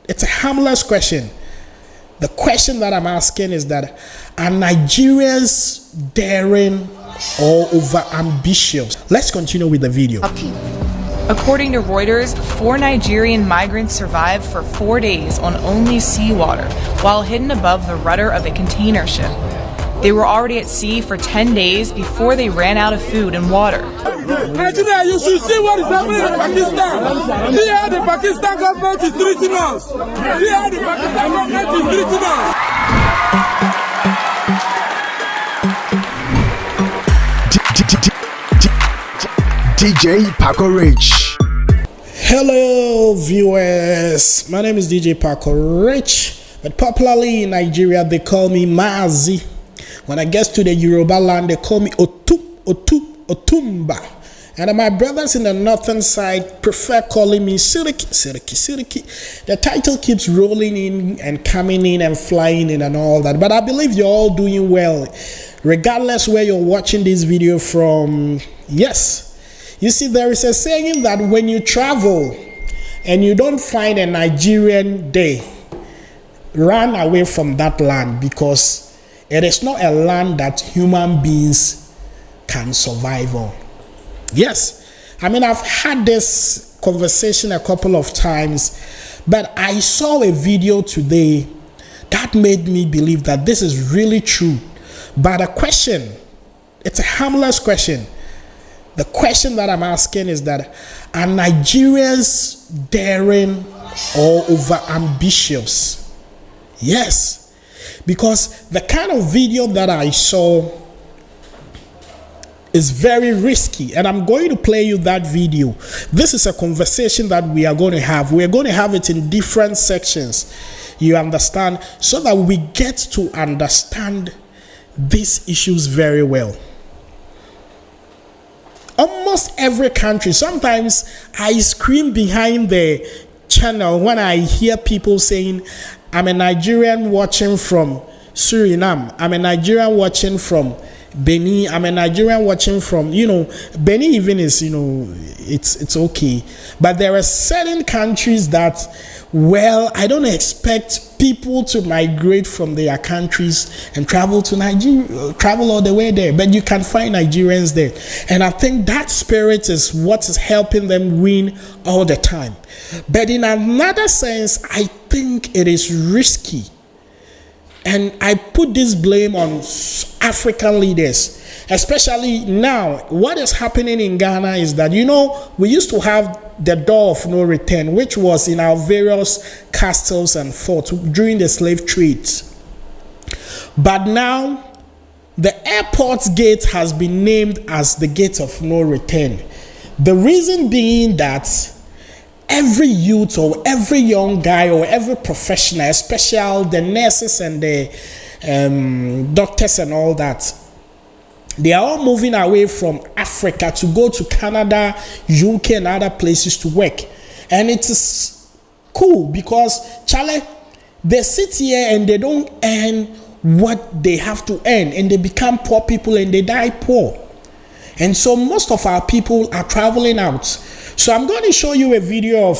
It's a harmless question. The question that I'm asking is that, are Nigerians daring or over ambitious? Let's continue with the video. According to Reuters, 4 Nigerian migrants survived for 4 days on only seawater while hidden above the rudder of a container ship. They were already at sea for 10 days before they ran out of food and water. Nigeria, you should see what is happening in Pakistan. See how the Pakistan government is treating us. See how the Pakistan government is treating us. DJ Paco Rich. Hello viewers, my name is DJ Paco Rich, but popularly in Nigeria they call me Mazi. When I get to the Yoruba land they call me Otumba. And my brothers in the northern side prefer calling me Siriki. The title keeps rolling in and coming in and flying in and all that. But I believe you're all doing well, regardless where you're watching this video from. Yes. You see, there is a saying that when you travel and you don't find a Nigerian there, run away from that land, because it is not a land that human beings can survive on. Yes, I mean, I've had this conversation a couple of times, but I saw a video today that made me believe that this is really true. But a question, it's a harmless question. The question that I'm asking is that, are Nigerians daring or over ambitious? Yes, because the kind of video that I saw is very risky, and I'm going to play you that video. This is a conversation that we are going to have. We're going to have it in different sections, you understand, so that we get to understand these issues very well. Almost every country, sometimes I scream behind the channel when I hear people saying, I'm a Nigerian watching from Suriname, I'm a Nigerian watching from Benin, I'm a Nigerian watching from, Benin even is, it's okay. But there are certain countries that, well, I don't expect people to migrate from their countries and travel to Nigeria, travel all the way there, but you can find Nigerians there. And I think that spirit is what is helping them win all the time. But in another sense, I think it is risky. And I put this blame on African leaders, especially now. What is happening in Ghana is that, we used to have the door of no return, which was in our various castles and forts during the slave trade. But now, the airport gate has been named as the gate of no return. The reason being that every youth or every young guy or every professional, especially the nurses and the doctors and all that, they are all moving away from Africa to go to Canada, UK and other places to work. And it is cool because, Charlie, they sit here and they don't earn what they have to earn, and they become poor people and they die poor. And so most of our people are traveling out. So I'm going to show you a video of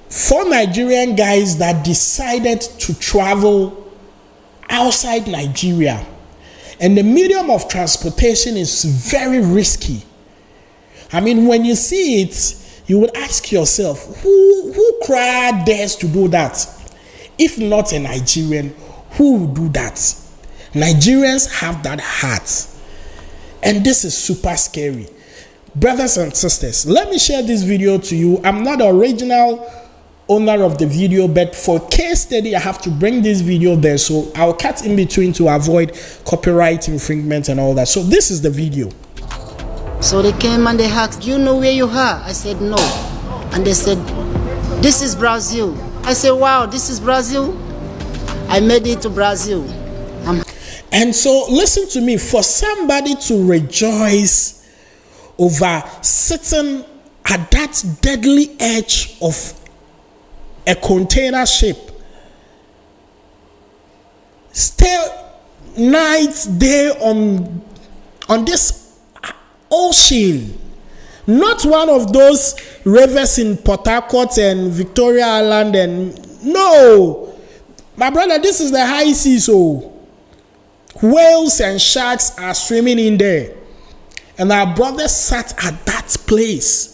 4 Nigerian guys that decided to travel outside Nigeria. And the medium of transportation is very risky. I mean, when you see it, you would ask yourself, who dares to do that? If not a Nigerian, who would do that? Nigerians have that heart. And this is super scary. Brothers and sisters, let me share this video to you. I'm not the original owner of the video, but for case study I have to bring this video there, so I'll cut in between to avoid copyright infringement and all that. So this is the video. So they came and they asked, do you know where you are? I said no. And they said, this is Brazil. I said, wow, this is Brazil. I made it to Brazil. And so listen to me, for somebody to rejoice over sitting at that deadly edge of a container ship, stay nights there on this ocean, not one of those rivers in Port Harcourt and Victoria Island and No, my brother, this is the high seas. So whales and sharks are swimming in there, and our brother sat at that place.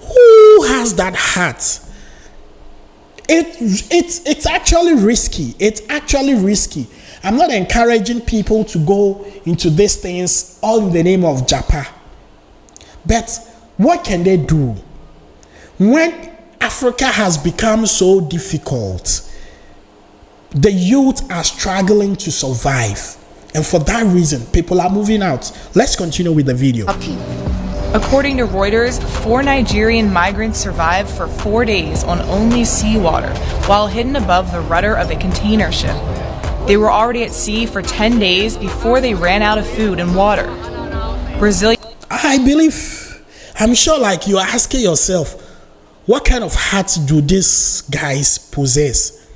Who has that heart? It's actually risky. It's actually risky. I'm not encouraging people to go into these things all in the name of Japan. But what can they do when Africa has become so difficult? The youth are struggling to survive, and for that reason, people are moving out. Let's continue with the video. According to Reuters, 4 Nigerian migrants survived for 4 days on only seawater while hidden above the rudder of a container ship. They were already at sea for 10 days before they ran out of food and water. I believe, I'm sure like you're asking yourself, what kind of heart do these guys possess?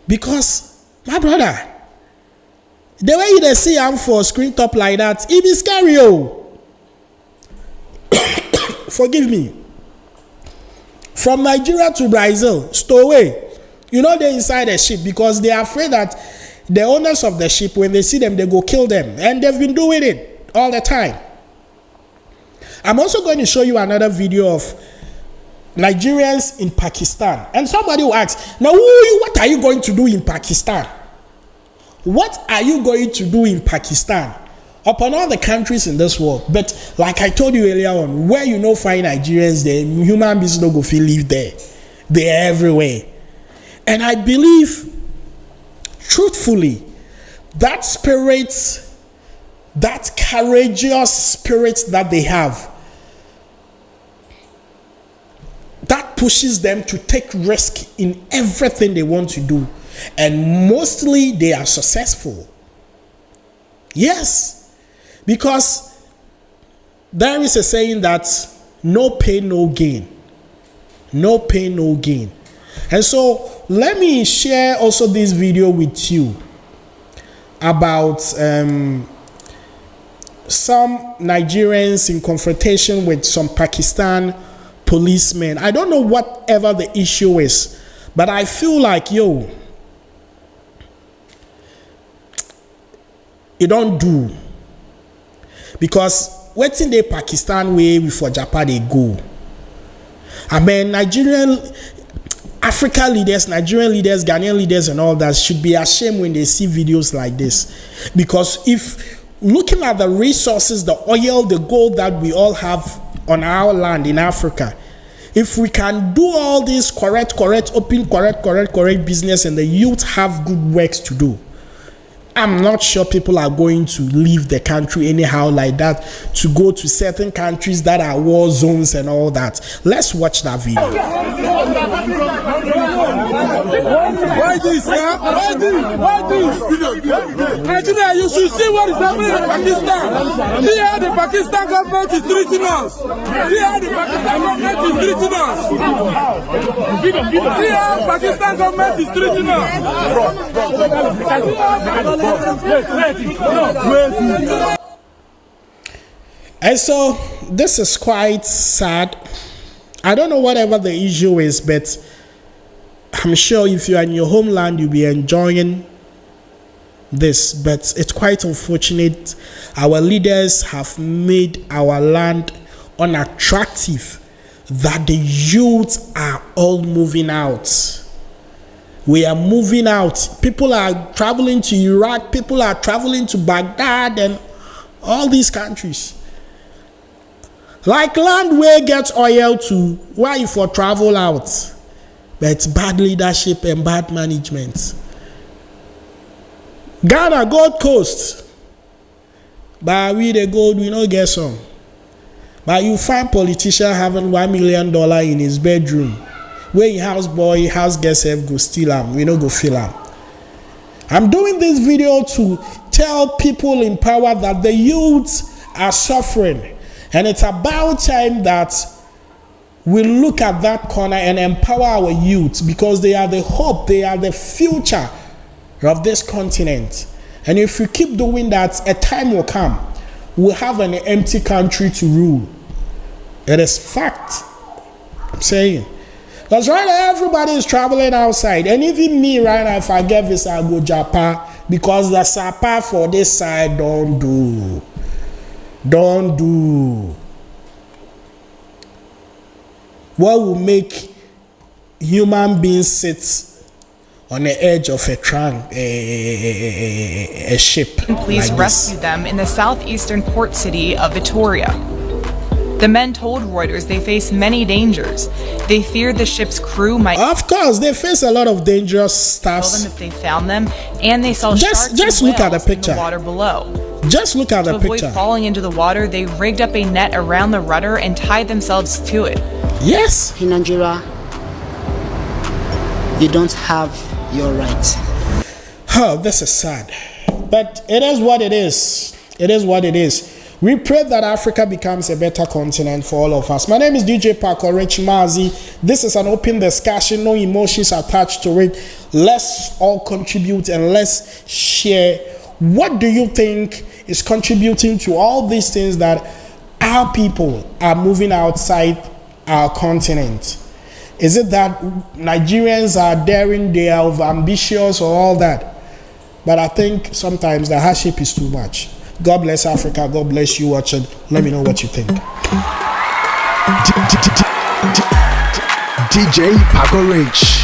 Because, my brother, the way they see I'm for screen top like that, it be scary, oh. Forgive me. From Nigeria to Brazil, stowaway. You know, they're inside a ship because they are afraid that the owners of the ship, when they see them, they go kill them. And they've been doing it all the time. I'm also going to show you another video of Nigerians in Pakistan. And somebody will ask, now, what are you going to do in Pakistan? What are you going to do in Pakistan? Upon all the countries in this world. But like I told you earlier on, where you know find Nigerians, the human beings don't go feel live there. They're everywhere. And I believe, truthfully, that spirit, that courageous spirit that they have, that pushes them to take risk in everything they want to do. And mostly they are successful. Yes. Because there is a saying that no pain, no gain. No pain, no gain. And so let me share also this video with you about some Nigerians in confrontation with some Pakistan policemen. I don't know whatever the issue is, but I feel like, yo, you don't do. Because waiting the Pakistan way before Japan they go. I mean, Nigerian, African leaders, Nigerian leaders, Ghanaian leaders and all that should be ashamed when they see videos like this. Because if looking at the resources, the oil, the gold that we all have on our land in Africa, if we can do all this correct business and the youth have good works to do, I'm not sure people are going to leave the country anyhow like that to go to certain countries that are war zones and all that. Let's watch that video. Why this, sir? Why this? Nigeria, you should see what is happening in Pakistan. See how the Pakistan government is treating us. See how the Pakistan government is treating us. See how Pakistan government is treating us. And so this is quite sad. I don't know whatever the issue is, but I'm sure if you are in your homeland, you'll be enjoying this. But it's quite unfortunate. Our leaders have made our land unattractive, that the youth are all moving out. We are moving out. People are traveling to Iraq. People are traveling to Baghdad and all these countries. Like land where gets oil to, why you for travel out? But it's bad leadership and bad management. Ghana, Gold Coast. But we the gold, we don't get some. But you find politician having $1 million in his bedroom. Where your house boy, house guest have go steal him. We don't go fill him. I'm doing this video to tell people in power that the youths are suffering. And it's about time that we look at that corner and empower our youth, because they are the hope, they are the future of this continent. And if we keep doing that, a time will come. We'll have an empty country to rule. It is fact. I'm saying. Because right now, everybody is traveling outside. And even me right now, if I get visa, I go Japan. Because the Sapa for this side don't do. What will make human beings sit on the edge of a ship? Police like rescued them in the southeastern port city of Vitoria. The men told Reuters they face many dangers. They feared the ship's crew might Of course, they face a lot of dangerous kill stuff. them if they found them, and they saw sharks Just and look at the whales in picture. the water below. Just look at To the avoid picture. falling into the water, they rigged up a net around the rudder and tied themselves to it. Yes. In Nigeria, you don't have your rights. Oh, this is sad. But it is what it is. It is what it is. We pray that Africa becomes a better continent for all of us. My name is DJ Paco Rich Mazi. This is an open discussion, no emotions attached to it. Let's all contribute and let's share. What do you think is contributing to all these things that our people are moving outside our continent? Is it that Nigerians are daring, they are ambitious or all that? But I think sometimes the hardship is too much. God bless Africa. God bless you watching. Let me know what you think. DJ Paco Rich.